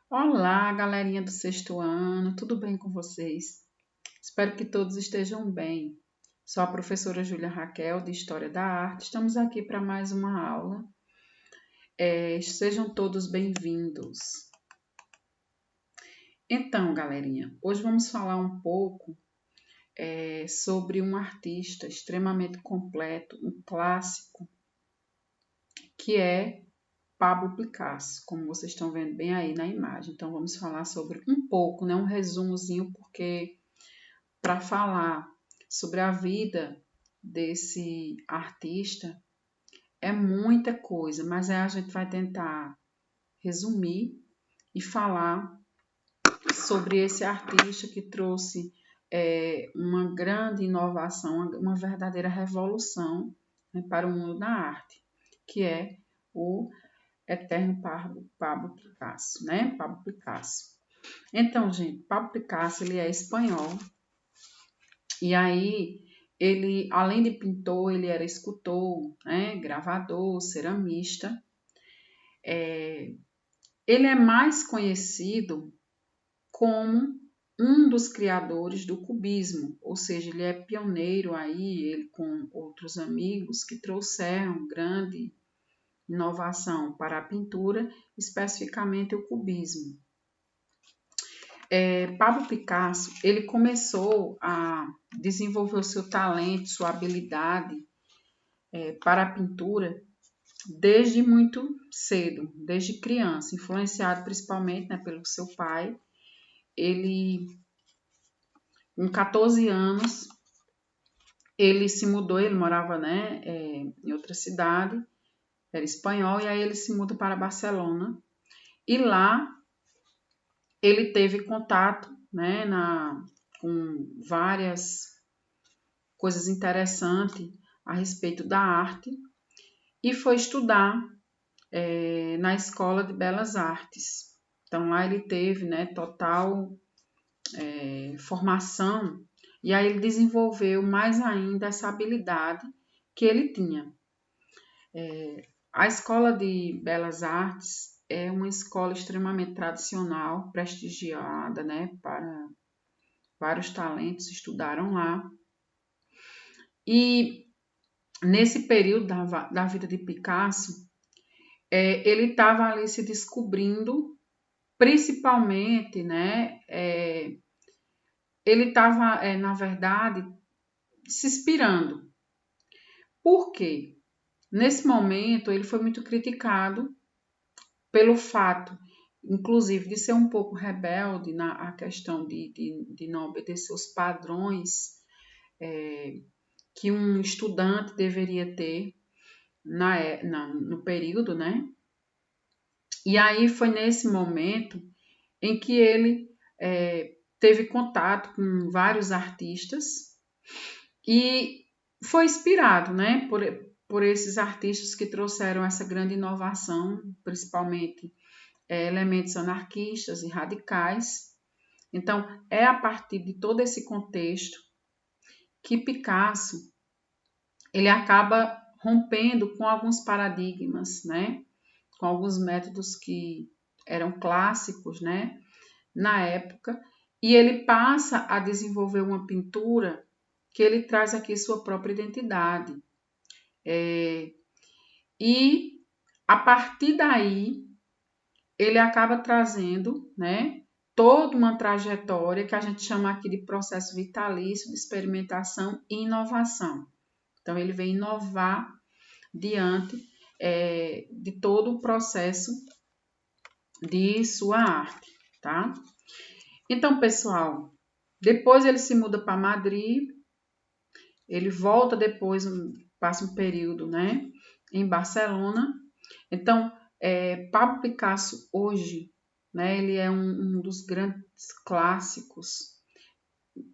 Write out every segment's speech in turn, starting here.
Olá, galerinha do sexto ano, tudo bem com vocês? Espero que todos estejam bem. Sou a professora Júlia Raquel, de História da Arte. Estamos aqui para mais uma aula. Sejam todos bem-vindos. Então, galerinha, hoje vamos falar um pouco sobre um artista extremamente completo, um clássico, que é Pablo Picasso, como vocês estão vendo bem aí na imagem. Então, vamos falar sobre um pouco, né, um resumozinho, porque para falar sobre a vida desse artista é muita coisa, mas aí a gente vai tentar resumir e falar sobre esse artista que trouxe uma grande inovação, uma verdadeira revolução, né, para o mundo da arte, que é o eterno Pablo Picasso, né? Pablo Picasso. Então, gente, Pablo Picasso ele é espanhol. E aí, ele, além de pintor, ele era escultor, né, gravador, ceramista. Ele é mais conhecido como um dos criadores do cubismo, ou seja, ele é pioneiro aí, ele com outros amigos que trouxeram grande inovação para a pintura, especificamente o cubismo. Pablo Picasso, ele começou a desenvolver o seu talento, sua habilidade para a pintura desde muito cedo, desde criança, influenciado principalmente, né, pelo seu pai. Ele, com 14 anos, ele se mudou, ele morava, né, em outra cidade, era espanhol, e aí ele se muda para Barcelona. E lá ele teve contato, né, com várias coisas interessantes a respeito da arte e foi estudar na Escola de Belas Artes. Então lá ele teve, né, total formação e aí ele desenvolveu mais ainda essa habilidade que ele tinha. A Escola de Belas Artes é uma escola extremamente tradicional, prestigiada, né, para vários talentos estudaram lá. E nesse período da vida de Picasso, ele estava ali se descobrindo, principalmente, né? Ele estava, na verdade, se inspirando. Por quê? Nesse momento, ele foi muito criticado pelo fato, inclusive, de ser um pouco rebelde na questão de não obedecer os padrões que um estudante deveria ter no período, né? E aí foi nesse momento em que ele teve contato com vários artistas e foi inspirado, né, por esses artistas que trouxeram essa grande inovação, principalmente elementos anarquistas e radicais. Então, é a partir de todo esse contexto que Picasso ele acaba rompendo com alguns paradigmas, né, com alguns métodos que eram clássicos, né, na época, e ele passa a desenvolver uma pintura que ele traz aqui sua própria identidade. E a partir daí, ele acaba trazendo, né, toda uma trajetória que a gente chama aqui de processo vitalício de experimentação e inovação. Então, ele vem inovar diante de todo o processo de sua arte, tá? Então, pessoal, depois ele se muda para Madrid, ele volta depois, passa um período, né, em Barcelona. Então, Pablo Picasso hoje, né, ele é um dos grandes clássicos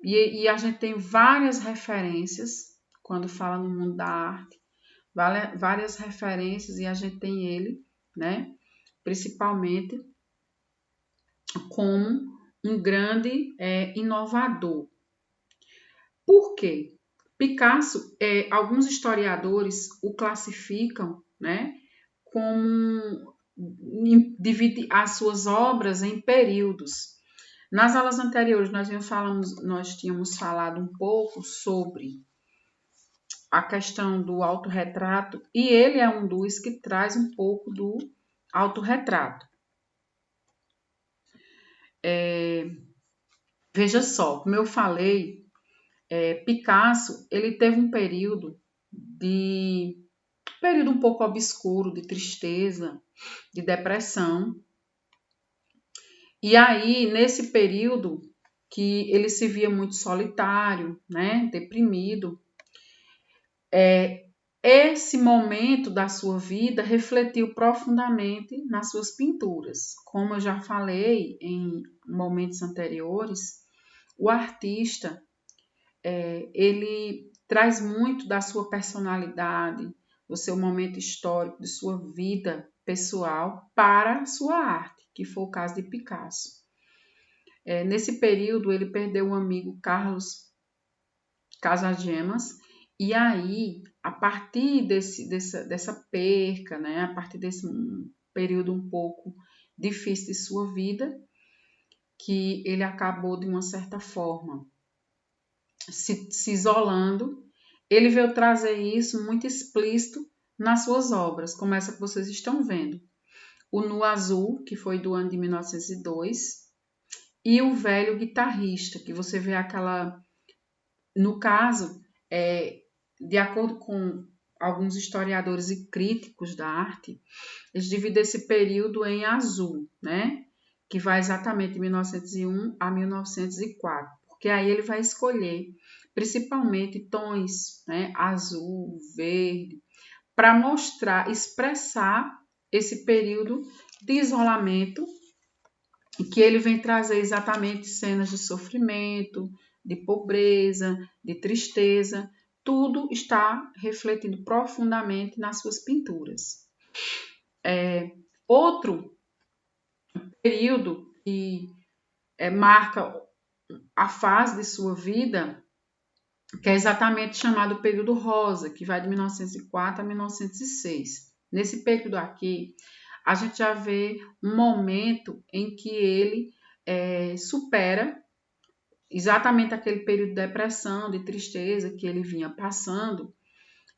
e a gente tem várias referências quando fala no mundo da arte, várias referências e a gente tem ele, né, principalmente como um grande inovador. Por quê? Picasso, alguns historiadores o classificam, né, como divide as suas obras em períodos. Nas aulas anteriores, nós tínhamos falado um pouco sobre a questão do autorretrato, e ele é um dos que traz um pouco do autorretrato. Veja só, como eu falei, Picasso, ele teve um período um pouco obscuro, de tristeza, de depressão. E aí, nesse período que ele se via muito solitário, né, deprimido, esse momento da sua vida refletiu profundamente nas suas pinturas. Como eu já falei em momentos anteriores, o artista, ele traz muito da sua personalidade, do seu momento histórico, de sua vida pessoal para a sua arte, que foi o caso de Picasso. Nesse período, ele perdeu um amigo, Carlos Casagemas, e aí, a partir dessa perca, né, a partir desse período um pouco difícil de sua vida, que ele acabou, de uma certa forma, se isolando, ele veio trazer isso muito explícito nas suas obras, como essa que vocês estão vendo. O Nu Azul, que foi do ano de 1902, e O Velho Guitarrista, que você vê aquela... No caso, de acordo com alguns historiadores e críticos da arte, eles dividem esse período em azul, né? Que vai exatamente de 1901 a 1904, porque aí ele vai escolher principalmente tons, né? Azul, verde, para mostrar, expressar esse período de isolamento, que ele vem trazer exatamente cenas de sofrimento, de pobreza, de tristeza. Tudo está refletindo profundamente nas suas pinturas. Outro período que marca a fase de sua vida, que é exatamente chamado período rosa, que vai de 1904 a 1906. Nesse período aqui, a gente já vê um momento em que ele supera exatamente aquele período de depressão, de tristeza que ele vinha passando,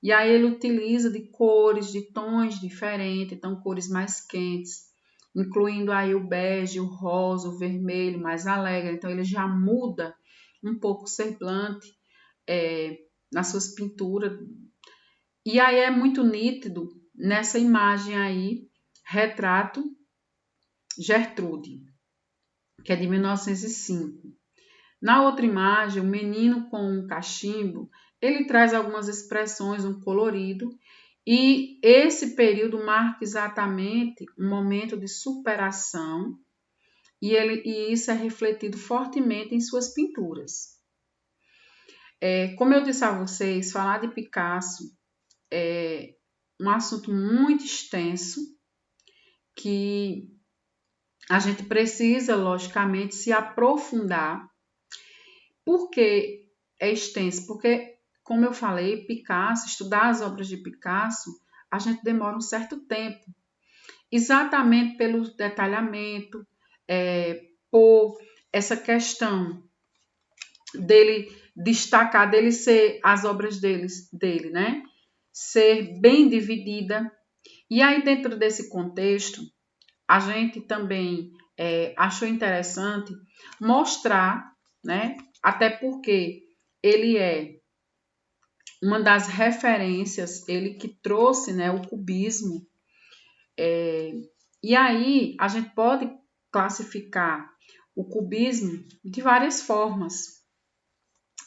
e aí ele utiliza de cores, de tons diferentes, então cores mais quentes, incluindo aí o bege, o rosa, o vermelho, mais alegre. Então ele já muda um pouco o semblante nas suas pinturas. E aí é muito nítido nessa imagem aí, Retrato Gertrude, que é de 1905. Na outra imagem, o menino com um cachimbo, ele traz algumas expressões, um colorido, e esse período marca exatamente um momento de superação, e isso é refletido fortemente em suas pinturas. Como eu disse a vocês, falar de Picasso é um assunto muito extenso, que a gente precisa, logicamente, se aprofundar. Por que é extenso? Porque, como eu falei, Picasso, estudar as obras de Picasso, a gente demora um certo tempo, exatamente pelo detalhamento, por essa questão dele destacar, dele ser as obras dele, né? Ser bem dividida. E aí, dentro desse contexto, a gente também achou interessante mostrar, né? Até porque ele é uma das referências, ele que trouxe, né, o cubismo. E aí a gente pode classificar o cubismo de várias formas.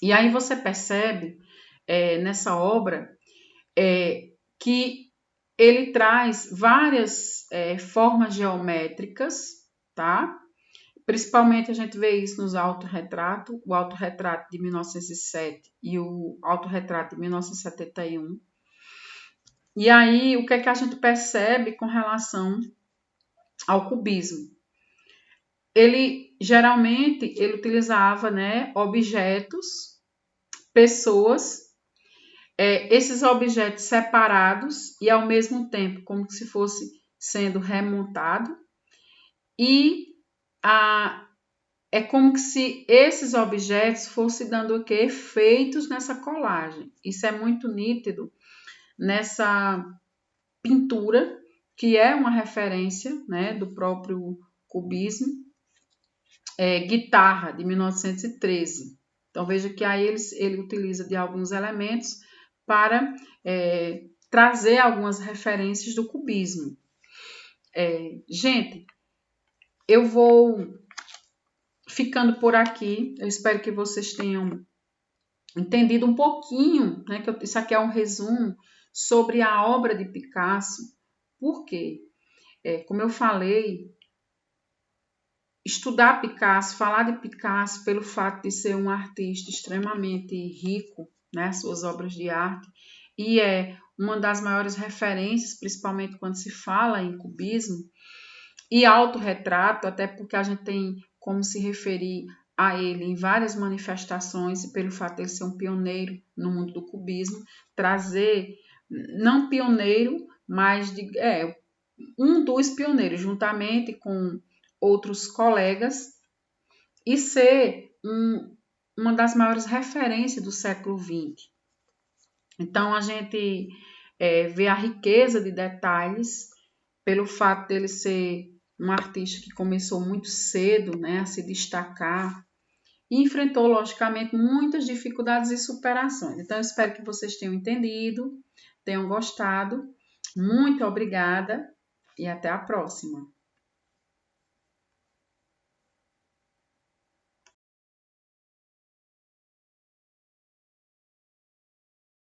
E aí você percebe nessa obra que ele traz várias formas geométricas, tá? Principalmente a gente vê isso nos autorretratos, o autorretrato de 1907 e o autorretrato de 1971. E aí, o que é que a gente percebe com relação ao cubismo? Ele, geralmente, ele utilizava, né, objetos, pessoas, esses objetos separados e, ao mesmo tempo, como se fosse sendo remontado. e é como que se esses objetos fossem dando o quê? Efeitos nessa colagem. Isso é muito nítido nessa pintura, que é uma referência, né, do próprio cubismo, Guitarra, de 1913. Então veja que aí ele utiliza de alguns elementos para trazer algumas referências do cubismo. Gente, eu vou ficando por aqui. Eu espero que vocês tenham entendido um pouquinho, né, que isso aqui é um resumo sobre a obra de Picasso. Por quê? Como eu falei, estudar Picasso, falar de Picasso pelo fato de ser um artista extremamente rico, né, suas obras de arte, e é uma das maiores referências, principalmente quando se fala em cubismo, e autorretrato, até porque a gente tem como se referir a ele em várias manifestações, e pelo fato de ele ser um pioneiro no mundo do cubismo, trazer, não pioneiro, mas um dos pioneiros, juntamente com outros colegas, e ser uma das maiores referências do século XX. Então, a gente vê a riqueza de detalhes pelo fato dele ser um artista que começou muito cedo, né, a se destacar e enfrentou, logicamente, muitas dificuldades e superações. Então, eu espero que vocês tenham entendido, tenham gostado. Muito obrigada e até a próxima.